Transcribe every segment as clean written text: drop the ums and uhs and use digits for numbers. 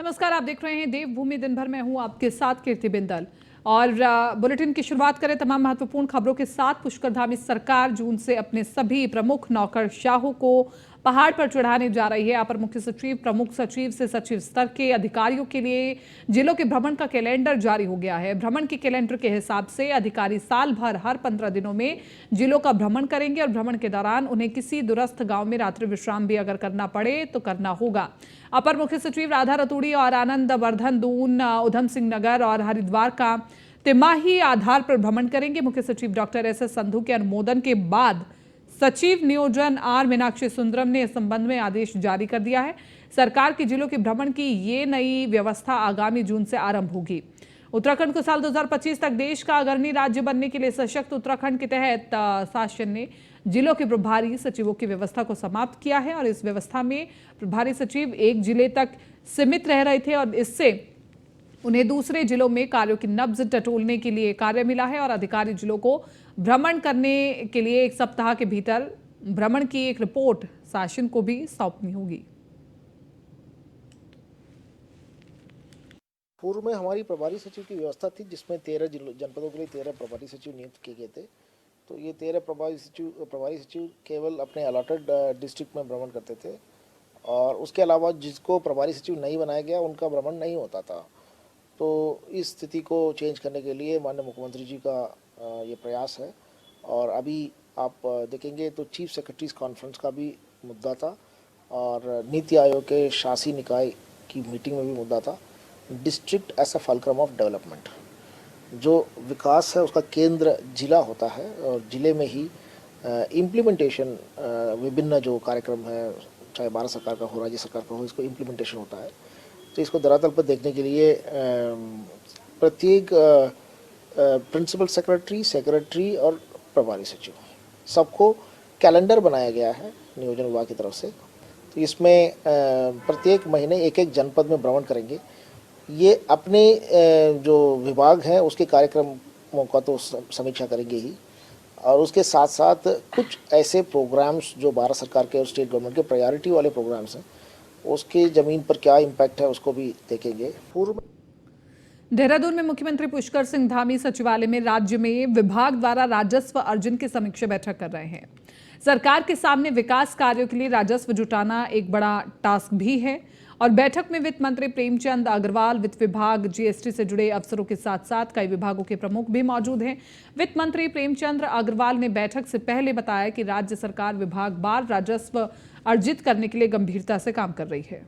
नमस्कार, आप देख रहे हैं देवभूमि दिन भर। मैं हूं आपके साथ कीर्ति बिंदल और बुलेटिन की शुरुआत करें तमाम महत्वपूर्ण खबरों के साथ। पुष्करधामी सरकार जून से अपने सभी प्रमुख नौकरशाहों को पहाड़ पर चढ़ाने जा रही है। अपर मुख्य सचिव, प्रमुख सचिव से सचिव स्तर के अधिकारियों के लिए जिलों के भ्रमण का कैलेंडर जारी हो गया है। भ्रमण के कैलेंडर के हिसाब से अधिकारी साल भर हर 15 दिनों में जिलों का भ्रमण करेंगे और भ्रमण के दौरान उन्हें किसी दूरस्थ गांव में रात्रि विश्राम भी अगर करना पड़े तो करना होगा। अपर मुख्य सचिव राधा रतूड़ी और आनंद वर्धन दून, उधम सिंह नगर और हरिद्वार का तिमाही आधार पर भ्रमण करेंगे। मुख्य सचिव डॉक्टर एस.एस. संधू के अनुमोदन के बाद सचिव नियोजन आर मीनाक्षी सुंदरम ने इस संबंध में आदेश जारी कर दिया है। सरकार की जिलों के भ्रमण की ये नई व्यवस्था आगामी जून से आरंभ होगी। उत्तराखंड को साल 2025 तक देश का अग्रणी राज्य बनने के लिए सशक्त उत्तराखंड के तहत शासन ने जिलों के प्रभारी सचिवों की व्यवस्था को समाप्त किया है और इस व्यवस्था में प्रभारी सचिव एक जिले तक सीमित रह रहे थे और इससे उन्हें दूसरे जिलों में कार्यों की नब्ज टटोलने के लिए कार्य मिला है और अधिकारी जिलों को भ्रमण करने के लिए 1 सप्ताह के भीतर भ्रमण की एक रिपोर्ट शासन को भी सौंपनी होगी। पूर्व में हमारी प्रभारी सचिव की व्यवस्था थी जिसमें 13 जनपदों के लिए 13 प्रभारी सचिव नियुक्त किए गए थे। तो ये 13 प्रभारी सचिव केवल अपने अलॉटेड डिस्ट्रिक्ट में भ्रमण करते थे और उसके अलावा जिसको प्रभारी सचिव नहीं बनाया गया उनका भ्रमण नहीं होता था। तो इस स्थिति को चेंज करने के लिए माननीय मुख्यमंत्री जी का ये प्रयास है और अभी आप देखेंगे तो चीफ सेक्रेटरीज कॉन्फ्रेंस का भी मुद्दा था और नीति आयोग के शासी निकाय की मीटिंग में भी मुद्दा था। District as a fulcrum of development, जो विकास है उसका केंद्र जिला होता है और जिले में ही इम्प्लीमेंटेशन विभिन्न जो कार्यक्रम है चाहे भारत सरकार का हो राज्य सरकार का हो इसको इम्प्लीमेंटेशन होता है। तो इसको धरातल पर देखने के लिए प्रत्येक प्रिंसिपल सेक्रेटरी और प्रभारी सचिव सबको कैलेंडर बनाया गया है नियोजन विभाग की तरफ से। तो इसमें प्रत्येक महीने एक जनपद में भ्रमण करेंगे। ये अपने जो विभाग हैं उसके कार्यक्रमों का तो समीक्षा करेंगे ही और उसके साथ साथ कुछ ऐसे प्रोग्राम्स जो भारत सरकार के और स्टेट गवर्नमेंट के प्रायोरिटी वाले प्रोग्राम्स हैं उसके ज़मीन पर क्या इम्पैक्ट है उसको भी देखेंगे। पूर्व देहरादून में मुख्यमंत्री पुष्कर सिंह धामी सचिवालय में राज्य में विभाग द्वारा राजस्व अर्जन की समीक्षा बैठक कर रहे हैं। सरकार के सामने विकास कार्यों के लिए राजस्व जुटाना एक बड़ा टास्क भी है और बैठक में वित्त मंत्री प्रेमचंद अग्रवाल, वित्त विभाग, जीएसटी से जुड़े अफसरों के साथ साथ कई विभागों के प्रमुख भी मौजूद हैं। वित्त मंत्री प्रेमचंद अग्रवाल ने बैठक से पहले बताया कि राज्य सरकार विभागवार राजस्व अर्जित करने के लिए गंभीरता से काम कर रही है।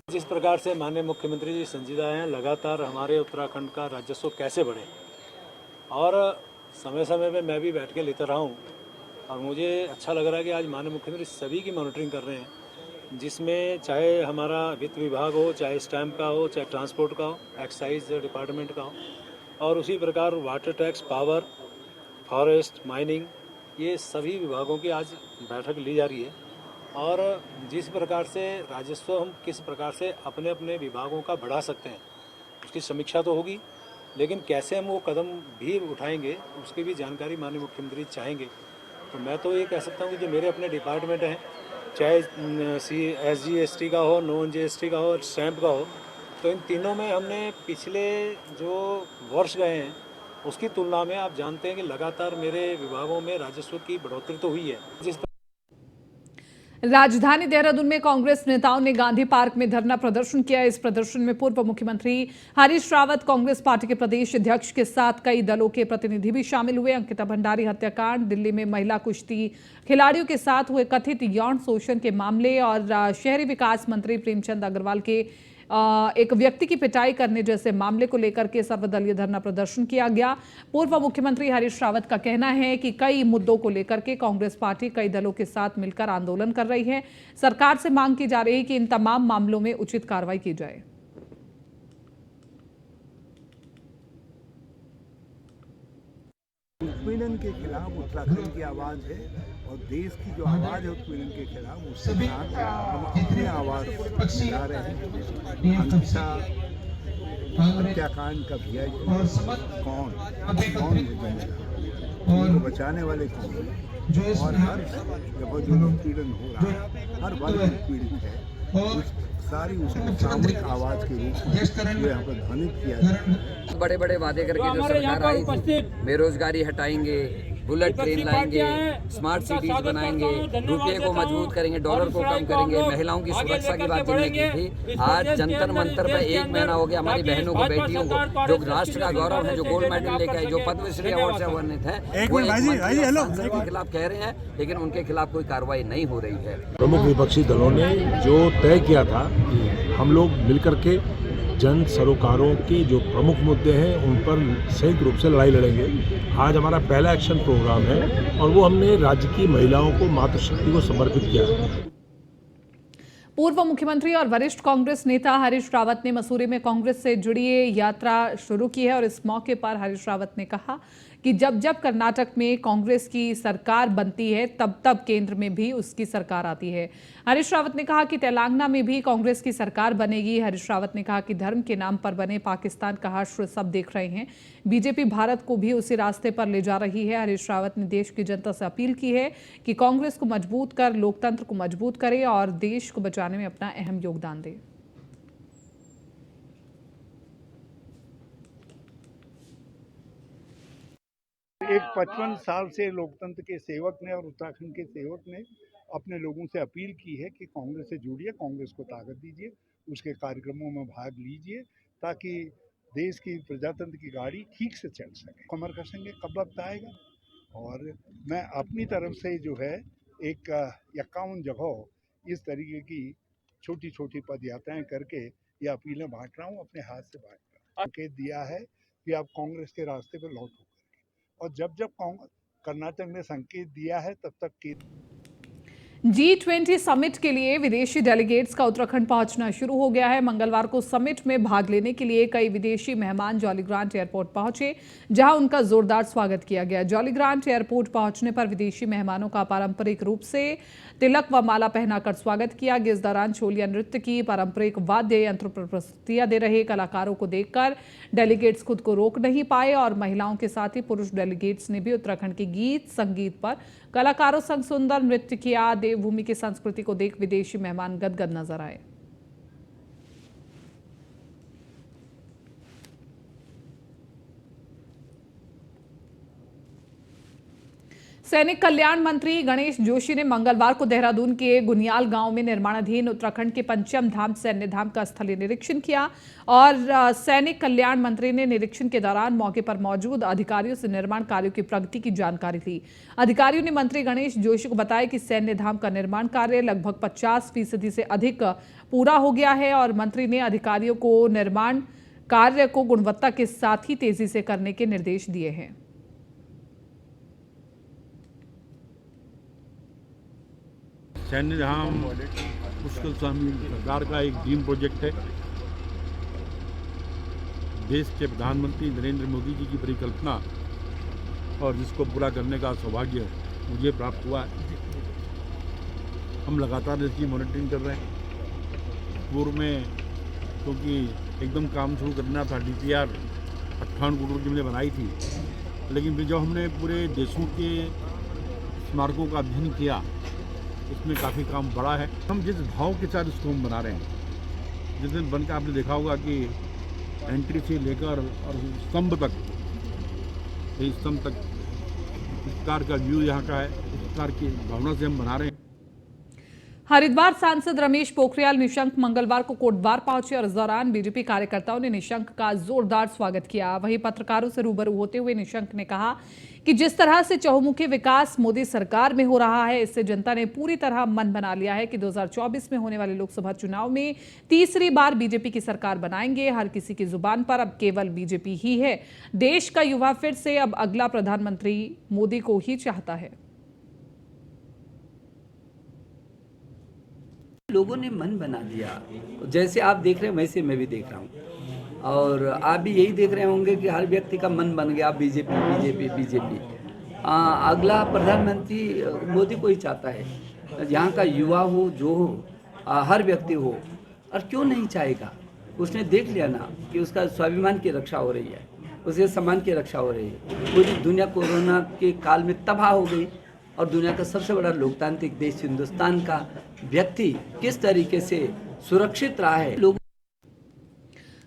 जिस प्रकार से माननीय मुख्यमंत्री जी संजीदा हैं, लगातार हमारे उत्तराखंड का राजस्व कैसे बढ़े और समय समय पे मैं भी बैठ के लेता रहा हूँ और मुझे अच्छा लग रहा है कि आज माननीय मुख्यमंत्री सभी की मॉनिटरिंग कर रहे हैं, जिसमें चाहे हमारा वित्त विभाग हो, चाहे स्टैम्प का हो, चाहे ट्रांसपोर्ट का हो, एक्साइज डिपार्टमेंट का हो और उसी प्रकार water tax, power, forest, mining, ये सभी विभागों की आज बैठक ली जा रही है और जिस प्रकार से राजस्व हम किस प्रकार से अपने अपने विभागों का बढ़ा सकते हैं उसकी समीक्षा तो होगी, लेकिन कैसे हम वो कदम भी उठाएंगे उसकी भी जानकारी माननीय मुख्यमंत्री चाहेंगे। तो मैं तो ये कह सकता हूँ कि जो मेरे अपने डिपार्टमेंट हैं, चाहे SGST का हो, नॉन GST का हो, स्टैम्प का हो, तो इन तीनों में हमने पिछले जो वर्ष गए हैं उसकी तुलना में आप जानते हैं कि लगातार मेरे विभागों में राजस्व की बढ़ोतरी तो हुई है। जिस राजधानी देहरादून में कांग्रेस नेताओं ने गांधी पार्क में धरना प्रदर्शन किया। इस प्रदर्शन में पूर्व मुख्यमंत्री हरीश रावत, कांग्रेस पार्टी के प्रदेश अध्यक्ष के साथ कई दलों के प्रतिनिधि भी शामिल हुए। अंकिता भंडारी हत्याकांड, दिल्ली में महिला कुश्ती खिलाड़ियों के साथ हुए कथित यौन शोषण के मामले और शहरी विकास मंत्री प्रेमचंद अग्रवाल के एक व्यक्ति की पिटाई करने जैसे मामले को लेकर के सर्वदलीय धरना प्रदर्शन किया गया। पूर्व मुख्यमंत्री हरीश रावत का कहना है कि कई मुद्दों को लेकर के कांग्रेस पार्टी कई दलों के साथ मिलकर आंदोलन कर रही है। सरकार से मांग की जा रही है कि इन तमाम मामलों में उचित कार्रवाई की जाए। उत्पीड़न के खिलाफ उत्तराखंड की आवाज़ है और देश की जो आवाज़ है उत्पीड़न के खिलाफ उसके साथ हम अपनी आवाज़ मिला रहे हैं। अंकिता हत्याकांड का भी कौन जिम्मेदार उनको बचाने वाले कौन हैं? और हर जगह जो उत्पीड़न हो रहा है, हर वर्ग पीड़ित है, उस सारी उसको सामूहिक आवाज के रूप में जो यहाँ पर ध्वनित किया जाता है। बड़े बड़े वादे करके जो सरकार आई थी, बेरोजगारी हटाएंगे, बुलेट ट्रेन लाएंगे, स्मार्ट सिटीज बनाएंगे, रुपये को मजबूत करेंगे, डॉलर को कम करेंगे, महिलाओं की सुरक्षा की बात जिनने की थी, आज जंतर मंतर पर 1 महीना हो गया हमारी बहनों को, बेटियों को, जो राष्ट्र का गौरव है, जो गोल्ड मेडल लेकर आए, जो पद्मश्री अवार्ड से वर्णित है, वो सांसद के खिलाफ कह रहे हैं, लेकिन उनके खिलाफ कोई कार्रवाई नहीं हो रही है। प्रमुख विपक्षी दलों ने जो तय किया था, हम लोग मिलकर के जन सरोकारों के जो प्रमुख मुद्दे हैं उन पर संयुक्त रूप से लड़ाई लड़ेंगे। आज हमारा पहला एक्शन प्रोग्राम है और वो हमने राज्य की महिलाओं को, मातृशक्ति को समर्पित किया है। पूर्व मुख्यमंत्री और वरिष्ठ कांग्रेस नेता हरीश रावत ने मसूरी में कांग्रेस से जुड़ी यात्रा शुरू की है और इस मौके पर हरीश रावत ने कहा कि जब जब कर्नाटक में कांग्रेस की सरकार बनती है तब तब केंद्र में भी उसकी सरकार आती है। हरीश रावत ने कहा कि तेलंगाना में भी कांग्रेस की सरकार बनेगी। हरीश रावत ने कहा कि धर्म के नाम पर बने पाकिस्तान का हश्र सब देख रहे हैं, बीजेपी भारत को भी उसी रास्ते पर ले जा रही है। हरीश रावत ने देश की जनता से अपील की है कि कांग्रेस को मजबूत कर लोकतंत्र को मजबूत करे और देश को बचाने में अपना अहम योगदान दे। एक 55 साल से लोकतंत्र के सेवक ने और उत्तराखंड के सेवक ने अपने लोगों से अपील की है कि कांग्रेस से जुड़िए, कांग्रेस को ताकत दीजिए, उसके कार्यक्रमों में भाग लीजिए ताकि देश की प्रजातंत्र की गाड़ी ठीक से चल सके। कमर कसेंगे कब वक्त आएगा। और मैं अपनी तरफ से जो है एक 51 जगह इस तरीके की छोटी छोटी पद यात्राएं करके ये अपीलें बांट रहा हूँ, अपने हाथ से बांट रहा हूँ। संकेत दिया है कि आप कांग्रेस के रास्ते पर लौटो, और जब जब कर्नाटक ने संकेत दिया है तब तक G20 समिट के लिए विदेशी डेलीगेट्स का उत्तराखंड पहुंचना शुरू हो गया है। मंगलवार को समिट में भाग लेने के लिए कई विदेशी मेहमान जॉलीग्रांट एयरपोर्ट पहुंचे, जहां उनका जोरदार स्वागत किया गया। जॉलीग्रांट एयरपोर्ट पहुंचने पर विदेशी मेहमानों का पारंपरिक रूप से तिलक व माला पहनाकर स्वागत किया गया। इस दौरान छोलिया नृत्य की पारंपरिक वाद्य यंत्र पर प्रस्तुतियां दे रहे कलाकारों को देखकर डेलीगेट्स खुद को रोक नहीं पाए और महिलाओं के साथ ही पुरुष डेलीगेट्स ने भी उत्तराखंड के गीत संगीत पर कलाकारों संग सुंदर नृत्य किया। देवभूमि की संस्कृति को देख विदेशी मेहमान गदगद नजर आए। सैनिक कल्याण मंत्री गणेश जोशी ने मंगलवार को देहरादून के गुनियाल गांव में निर्माणाधीन उत्तराखंड के पंचम धाम सैन्य धाम का स्थलीय निरीक्षण किया और सैनिक कल्याण मंत्री ने निरीक्षण के दौरान मौके पर मौजूद अधिकारियों से निर्माण कार्यों की प्रगति की जानकारी ली। अधिकारियों ने मंत्री गणेश जोशी को बताया कि सैन्य धाम का निर्माण कार्य लगभग 50% से अधिक पूरा हो गया है और मंत्री ने अधिकारियों को निर्माण कार्य को गुणवत्ता के साथ ही तेजी से करने के निर्देश दिए हैं। सैन्य धाम पुष्कर स्वामी सरकार का एक ड्रीम प्रोजेक्ट है। देश के प्रधानमंत्री नरेंद्र मोदी जी की परिकल्पना और जिसको पूरा करने का सौभाग्य मुझे प्राप्त हुआ है। हम लगातार इसकी मॉनिटरिंग कर रहे हैं। पूर्व में क्योंकि एकदम काम शुरू करना था, DPR 58 करोड़ की हमने बनाई थी, लेकिन फिर जब हमने पूरे देशों के स्मारकों का अध्ययन किया उसमें काफ़ी काम बड़ा है। हम जिस भाव के साथ इसको हम बना रहे हैं, जिस दिन बनकर आपने देखा होगा कि एंट्री से लेकर और स्तंभ तक, इस स्तंभ तक इस प्रकार का व्यू यहाँ का है, इस प्रकार की भावना से हम बना रहे हैं। हरिद्वार सांसद रमेश पोखरियाल निशंक मंगलवार को कोटद्वार पहुंचे और इस दौरान बीजेपी कार्यकर्ताओं ने निशंक का जोरदार स्वागत किया। वहीं पत्रकारों से रूबरू होते हुए निशंक ने कहा कि जिस तरह से चहुमुखी विकास मोदी सरकार में हो रहा है, इससे जनता ने पूरी तरह मन बना लिया है कि 2024 में होने वाले लोकसभा चुनाव में तीसरी बार बीजेपी की सरकार बनाएंगे। हर किसी की जुबान पर अब केवल बीजेपी ही है। देश का युवा फिर से अब अगला प्रधानमंत्री मोदी को ही चाहता है। लोगों ने मन बना दिया, जैसे आप देख रहे हैं वैसे मैं भी देख रहा हूँ और आप भी यही देख रहे होंगे कि हर व्यक्ति का मन बन गया बीजेपी बीजेपी बीजेपी। अगला प्रधानमंत्री मोदी को ही चाहता है। यहाँ का युवा हो, जो हो, हर व्यक्ति हो, और क्यों नहीं चाहेगा। उसने देख लिया ना कि उसका स्वाभिमान की रक्षा हो रही है। उसके सम्मान की रक्षा हो रही है। पूरी दुनिया कोरोना के काल में तबाह हो गई और दुनिया का सबसे बड़ा लोकतांत्रिक देश हिंदुस्तान का व्यक्ति किस तरीके से सुरक्षित रहा है। लोग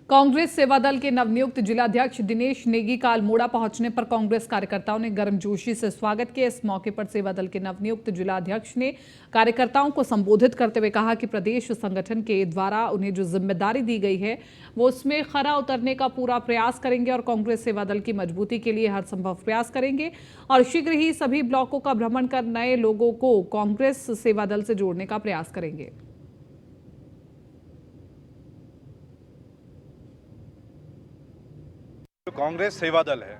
कांग्रेस सेवा दल के नवनियुक्त जिलाध्यक्ष दिनेश नेगी का अल्मोड़ा पहुंचने पर कांग्रेस कार्यकर्ताओं ने गर्मजोशी से स्वागत किया। इस मौके पर सेवा दल के नवनियुक्त जिलाध्यक्ष ने कार्यकर्ताओं को संबोधित करते हुए कहा कि प्रदेश संगठन के द्वारा उन्हें जो जिम्मेदारी दी गई है वो उसमें खरा उतरने का पूरा प्रयास करेंगे और कांग्रेस सेवा दल की मजबूती के लिए हर संभव प्रयास करेंगे और शीघ्र ही सभी ब्लॉकों का भ्रमण कर नए लोगों को कांग्रेस सेवा दल से जोड़ने का प्रयास करेंगे। जो कांग्रेस सेवा दल है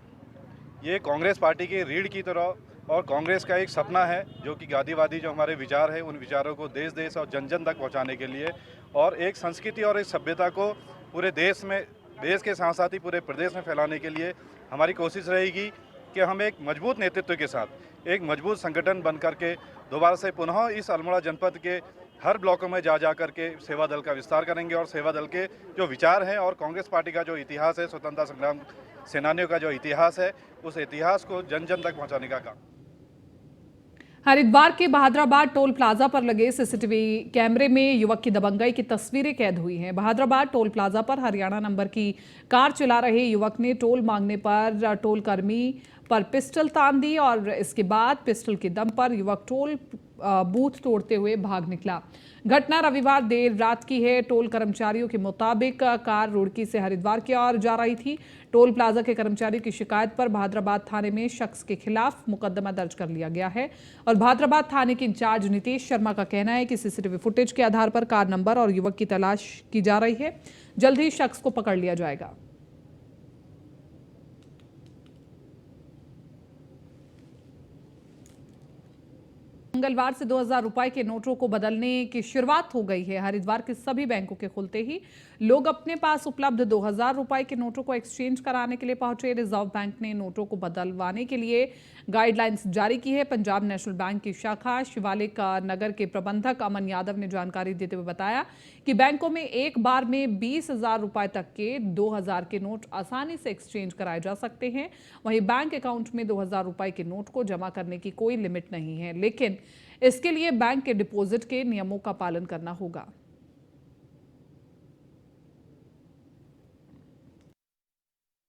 ये कांग्रेस पार्टी की रीढ़ की तरह और कांग्रेस का एक सपना है जो कि गांधीवादी जो हमारे विचार है उन विचारों को देश देश और जन जन तक पहुंचाने के लिए और एक संस्कृति और एक सभ्यता को पूरे देश में, देश के साथ साथ ही पूरे प्रदेश में फैलाने के लिए हमारी कोशिश रहेगी कि हम एक मजबूत नेतृत्व के साथ एक मजबूत संगठन बन करके दोबारा से पुनः इस अल्मोड़ा जनपद के हर ब्लॉकों में जा करके सेवा दल का विस्तार करेंगे और सेवा दल के जो विचार हैं और कांग्रेस पार्टी का जो इतिहास है, स्वतंत्रता संग्राम सेनानियों का जो इतिहास है, उस इतिहास को जन जन तक पहुंचाने का काम। हरिद्वार के बहादुराबाद टोल प्लाजा पर लगे सीसीटीवी कैमरे में युवक की दबंगई की तस्वीरें कैद हुई हैं। बहादुराबाद टोल प्लाजा पर हरियाणा नंबर की कार चला रहे युवक ने टोल मांगने पर टोल कर्मी पर पिस्टल तान दी और इसके बाद पिस्टल के दम पर युवक टोल बूथ तोड़ते हुए भाग निकला। घटना रविवार देर रात की है। टोल कर्मचारियों के मुताबिक कार रुड़की से हरिद्वार की ओर जा रही थी। टोल प्लाजा के कर्मचारी की शिकायत पर बहादुराबाद थाने में शख्स के खिलाफ मुकदमा दर्ज कर लिया गया है और बहादुराबाद थाने के इंचार्ज नीतीश शर्मा का कहना है कि सीसीटीवी फुटेज के आधार पर कार नंबर और युवक की तलाश की जा रही है। जल्द ही शख्स को पकड़ लिया जाएगा। मंगलवार से 2000 रुपए के नोटों को बदलने की शुरुआत हो गई है। हरिद्वार के सभी बैंकों के खुलते ही लोग अपने पास उपलब्ध 2000 रुपए के नोटों को एक्सचेंज कराने के लिए पहुंचे। रिजर्व बैंक ने नोटों को बदलवाने के लिए गाइडलाइंस जारी की है। पंजाब नेशनल बैंक की शाखा शिवालिक नगर के प्रबंधक अमन यादव ने जानकारी देते हुए बताया कि बैंकों में एक बार में 20,000 रुपए तक के 2000 के नोट आसानी से एक्सचेंज कराए जा सकते हैं। वहीं बैंक अकाउंट में 2000 रुपए के नोट को जमा करने की कोई लिमिट नहीं है, लेकिन इसके लिए बैंक के डिपॉजिट के नियमों का पालन करना होगा।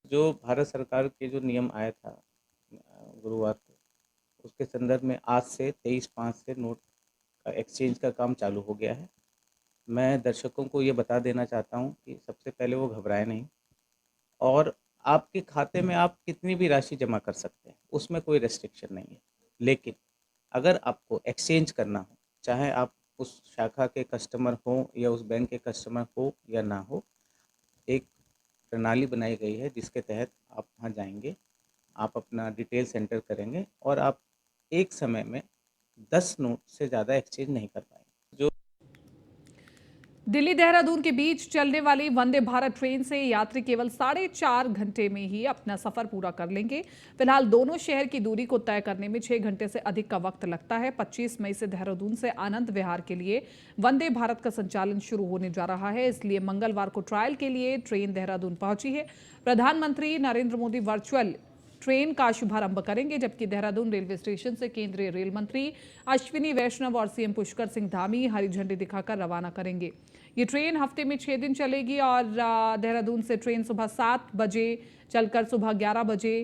जो भारत सरकार के जो नियम आया था गुरुवार को, उसके संदर्भ में आज से 23/5 से नोट का एक्सचेंज का काम चालू हो गया है। मैं दर्शकों को ये बता देना चाहता हूँ कि सबसे पहले वो घबराए नहीं और आपके खाते में आप कितनी भी राशि जमा कर सकते हैं, उसमें कोई रेस्ट्रिक्शन नहीं है। लेकिन अगर आपको एक्सचेंज करना हो, चाहे आप उस शाखा के कस्टमर हो या उस बैंक के कस्टमर हो या ना हो, एक प्रणाली बनाई गई है जिसके तहत आप वहाँ जाएंगे, आप अपना डिटेल सेंटर करेंगे और आप एक समय में 10 नोट से ज़्यादा एक्सचेंज नहीं कर पाएंगे। जो दिल्ली देहरादून के बीच चलने वाली वंदे भारत ट्रेन से यात्री केवल 4.5 घंटे में ही अपना सफर पूरा कर लेंगे। फिलहाल दोनों शहर की दूरी को तय करने में 6 घंटे से अधिक का वक्त लगता है। 25 मई से देहरादून से आनंद विहार के लिए वंदे भारत का संचालन शुरू होने जा रहा है, इसलिए मंगलवार को ट्रायल के लिए ट्रेन देहरादून पहुंची है। प्रधानमंत्री नरेंद्र मोदी वर्चुअल ट्रेन का शुभारंभ करेंगे, जबकि देहरादून रेलवे स्टेशन से केंद्रीय रेल मंत्री अश्विनी वैष्णव और सीएम पुष्कर सिंह धामी हरी झंडी दिखाकर रवाना करेंगे। ये ट्रेन हफ्ते में 6 दिन चलेगी और देहरादून से ट्रेन सुबह 7 बजे चलकर सुबह 11 बजे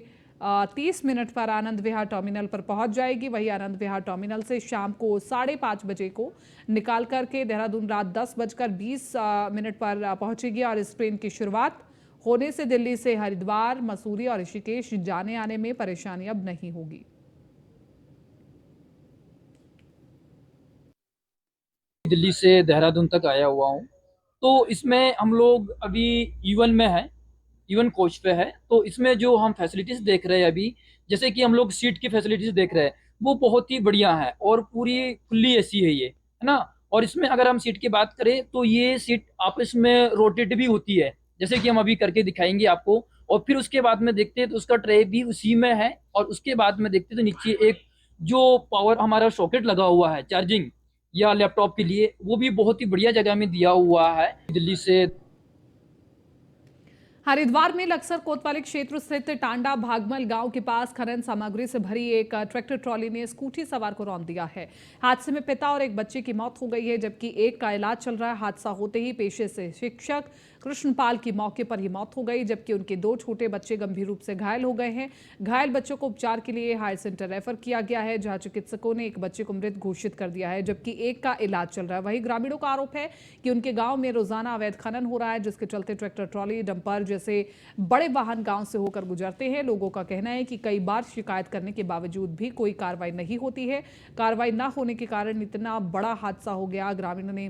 30 मिनट पर आनंद विहार टर्मिनल पर पहुंच जाएगी। वहीं आनंद विहार टर्मिनल से शाम को 5:30 बजे को निकाल करके देहरादून रात 10:20 पर पहुंचेगी और इस ट्रेन की शुरुआत होने से दिल्ली से हरिद्वार, मसूरी और ऋषिकेश जाने आने में परेशानी अब नहीं होगी। दिल्ली से देहरादून तक आया हुआ हूँ, तो इसमें हम लोग अभी E1 में है, E1 कोच पे है। तो इसमें जो हम फैसिलिटीज़ देख रहे हैं अभी, जैसे कि हम लोग सीट की फैसिलिटीज़ देख रहे हैं, वो बहुत ही बढ़िया है और पूरी फुल्ली AC है ये, है ना। और इसमें अगर हम सीट की बात करें तो ये सीट आपस में रोटेट भी होती है, जैसे कि हम अभी करके दिखाएंगे आपको। और फिर उसके बाद में देखते हैं तो उसका ट्रे भी उसी में है और उसके बाद में देखते हैं तो नीचे एक जो पावर हमारा सॉकेट लगा हुआ है चार्जिंग या लैपटॉप के लिए, वो भी बहुत ही बढ़िया जगह में दिया हुआ है। दिल्ली से हरिद्वार में लक्सर कोतवाली क्षेत्र स्थित टांडा भागमल गांव के पास खनन सामग्री से भरी एक ट्रैक्टर ट्रॉली ने स्कूटी सवार को रौंद दिया है। हादसे में पिता और एक बच्चे की मौत हो गई है, जबकि एक का इलाज चल रहा है। हादसा होते ही पेशे से शिक्षक कृष्णपाल की मौके पर ही मौत हो गई, जबकि उनके 2 छोटे बच्चे गंभीर रूप से घायल हो गए हैं। घायल बच्चों को उपचार के लिए हायर सेंटर रेफर किया गया है, जहां चिकित्सकों ने एक बच्चे को मृत घोषित कर दिया है, जबकि एक का इलाज चल रहा है। वहीं ग्रामीणों का आरोप है कि उनके गांव में रोजाना अवैध खनन हो रहा है, जिसके चलते ट्रैक्टर ट्रॉली, डंपर जैसे बड़े वाहन गांव से होकर गुजरते हैं। लोगों का कहना है कि कई बार शिकायत करने के बावजूद भी कोई कार्रवाई नहीं होती है। कार्रवाई न होने के कारण इतना बड़ा हादसा हो गया। ग्रामीणों ने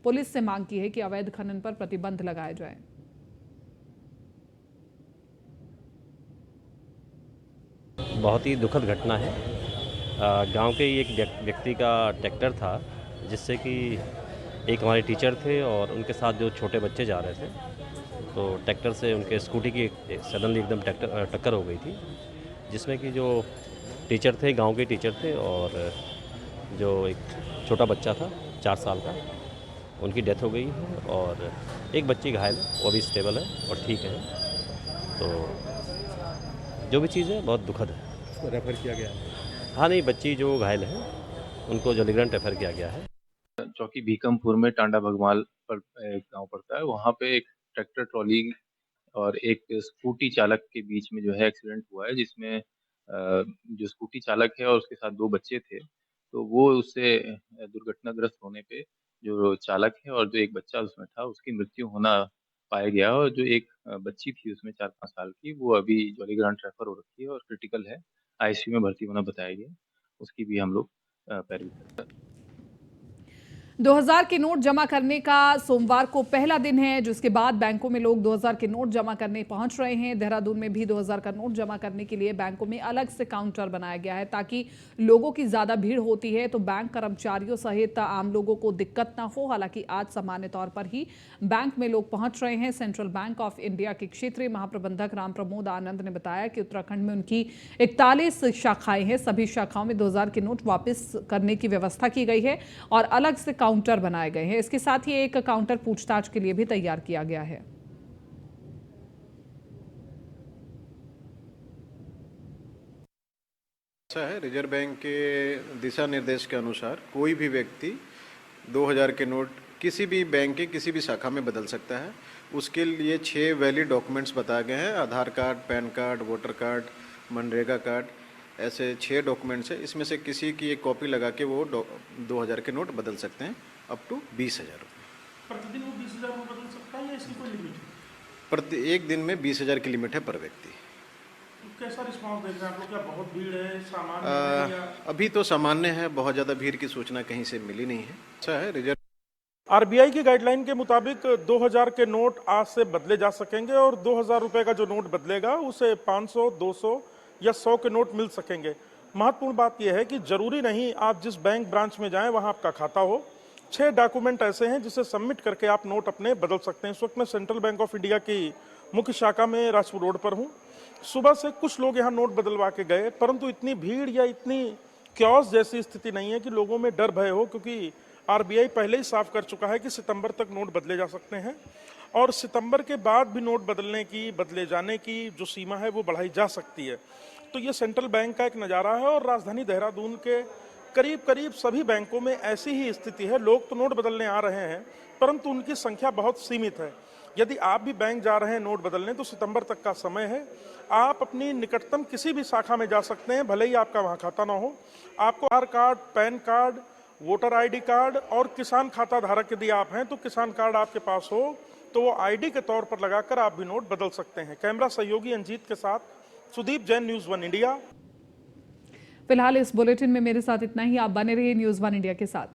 पुलिस से मांग की है कि अवैध खनन पर प्रतिबंध लगाया जाए। बहुत ही दुखद घटना है। गांव के ही एक व्यक्ति का ट्रैक्टर था, जिससे कि एक हमारे टीचर थे और उनके साथ जो छोटे बच्चे जा रहे थे, तो ट्रैक्टर से उनके स्कूटी की सडनली एकदम टक्कर हो गई थी, जिसमें कि जो टीचर थे, गांव के टीचर थे, और जो एक छोटा बच्चा था 4 साल का, उनकी डेथ हो गई है और एक बच्ची घायल है, वो भी स्टेबल है और ठीक है। तो जो भी चीज़ है बहुत दुखद है। उसको रेफ़र किया गया है? हाँ, नहीं, बच्ची जो घायल है उनको जौलीग्रांट रेफ़र किया गया है। चौकी भीकमपुर में टांडा भगमाल पर एक गाँव पड़ता है, वहाँ पे एक ट्रैक्टर ट्रॉली और एक स्कूटी चालक के बीच में जो है एक्सीडेंट हुआ है, जिसमें जो स्कूटी चालक है और उसके साथ 2 बच्चे थे, तो वो उससे दुर्घटनाग्रस्त होने पे जो चालक है और जो एक बच्चा उसमें था, उसकी मृत्यु होना पाया गया, और जो एक बच्ची थी उसमें 4-5 साल की, वो अभी जौलीग्रांट रेफर हो रखी है और क्रिटिकल है, आईसीयू में भर्ती होना बताया गया। उसकी भी हम लोग पैरवी करते हैं। 2000 के नोट जमा करने का सोमवार को पहला दिन है, जिसके बाद बैंकों में लोग 2000 के नोट जमा करने पहुंच रहे हैं। देहरादून में भी 2000 का नोट जमा करने के लिए बैंकों में अलग से काउंटर बनाया गया है, ताकि लोगों की ज्यादा भीड़ होती है तो बैंक कर्मचारियों सहित आम लोगों को दिक्कत ना हो। हालांकि आज सामान्य तौर पर ही बैंक में लोग पहुंच रहे हैं। सेंट्रल बैंक ऑफ इंडिया के क्षेत्रीय महाप्रबंधक राम प्रमोद आनंद ने बताया कि उत्तराखंड में उनकी 41 शाखाएं हैं। सभी शाखाओं में 2000 के नोट वापस करने की व्यवस्था की गई है और अलग से काउंटर बनाए गए हैं। इसके साथ ही एक काउंटर पूछताछ के लिए भी तैयार किया गया है। ऐसा है, रिजर्व बैंक के दिशा निर्देश के अनुसार कोई भी व्यक्ति 2000 के नोट किसी भी बैंक के किसी भी शाखा में बदल सकता है। उसके लिए 6 वैलिड डॉक्यूमेंट्स बताए गए हैं। Aadhaar card, pan card, voter card, MNREGA card, ऐसे 6 डॉक्यूमेंट्स है। इसमें से किसी की एक कॉपी लगा के वो 2000 के नोट बदल सकते हैं अप टू 20,000 रुपये। प्रतिदिन वो 20,000 में बदल सकता है या इसकी कोई लिमिट है? प्रति एक दिन में 20,000 की लिमिट है पर व्यक्ति। तो कैसा रिस्पांस देख रहे हैं आप लोग? क्या बहुत भीड़ है, सामान्य है या? अभी तो सामान्य है, बहुत ज़्यादा भीड़ की सूचना कहीं से मिली नहीं है। अच्छा है, रिजर्व आरबीआई की गाइडलाइन के मुताबिक 2000 के नोट आज से बदले जा सकेंगे और 2000 रुपए का जो नोट बदलेगा उसे 500, 200 या 100 के नोट मिल सकेंगे। महत्वपूर्ण बात यह है कि जरूरी नहीं आप जिस बैंक ब्रांच में जाएं वहां आपका खाता हो। 6 डॉक्यूमेंट ऐसे हैं जिसे सबमिट करके आप नोट अपने बदल सकते हैं। इस वक्त मैं सेंट्रल बैंक ऑफ इंडिया की मुख्य शाखा में राजपुर रोड पर हूं। सुबह से कुछ लोग यहां नोट बदलवा के गए, परंतु इतनी भीड़ या इतनी क्योस जैसी स्थिति नहीं है कि लोगों में डर भय हो, क्योंकि आरबीआई पहले ही साफ कर चुका है कि सितंबर तक नोट बदले जा सकते हैं और सितंबर के बाद भी नोट बदले जाने की जो सीमा है वो बढ़ाई जा सकती है। तो ये सेंट्रल बैंक का एक नज़ारा है और राजधानी देहरादून के करीब करीब सभी बैंकों में ऐसी ही स्थिति है। लोग तो नोट बदलने आ रहे हैं, परंतु उनकी संख्या बहुत सीमित है। यदि आप भी बैंक जा रहे हैं नोट बदलने, तो सितंबर तक का समय है। आप अपनी निकटतम किसी भी शाखा में जा सकते हैं, भले ही आपका वहाँ खाता ना हो। आपको Aadhaar card, pan card, voter ID card और किसान खाता धारक यदि आप हैं तो किसान कार्ड आपके पास हो तो वो आईडी के तौर पर लगाकर आप भी नोट बदल सकते हैं। कैमरा सहयोगी अंजीत के साथ सुदीप जैन, न्यूज़ 1 इंडिया। फिलहाल इस बुलेटिन में मेरे साथ इतना ही। आप बने रहिए न्यूज़ 1 इंडिया के साथ।